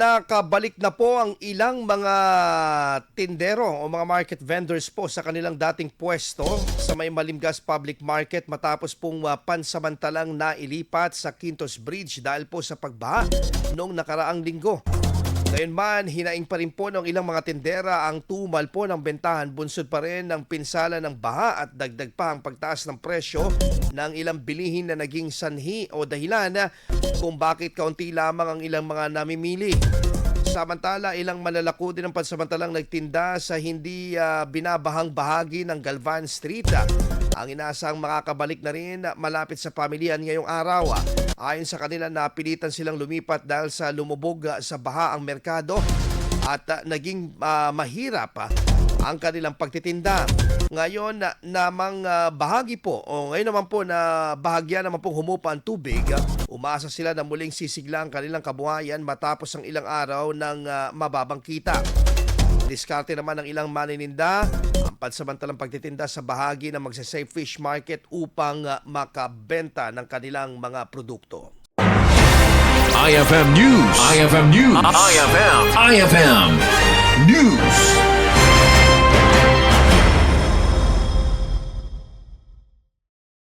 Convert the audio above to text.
Nakabalik na po ang ilang mga tindero o mga market vendors po sa kanilang dating pwesto sa may Malimgas Public Market matapos pong pansamantalang nailipat sa Quintos Bridge dahil po sa pagbaha noong nakaraang linggo. Gayunman, hinaing pa rin po ng ilang mga tindera ang tumal po ng bentahan. Bunsod pa rin ng pinsala ng baha at dagdag pa ang pagtaas ng presyo ng ilang bilihin na naging sanhi o dahilan kung bakit kaunti lamang ang ilang mga namimili. Samantala, ilang malalako din ang pansamantalang nagtinda sa hindi binabahang bahagi ng Galvan Street. Ang inaasang makakabalik na rin malapit sa pamilyan ngayong araw. Ayon sa kanila, napilitan silang lumipat dahil sa lumubog sa baha ang merkado at naging mahirap ang kanilang pagtitinda. Ngayon namang bahagi po o ngayon naman po na bahagya naman pong humupa ang tubig, umasa sila na muling sisigla ang kanilang kabuhayan matapos ang ilang araw ng mababang kita. Diskarte naman ng ilang manininda ang pansamantalang pagtitinda sa bahagi ng Magsaysay Fish Market upang makabenta ng kanilang mga produkto. IFM News. IFM News. IFM.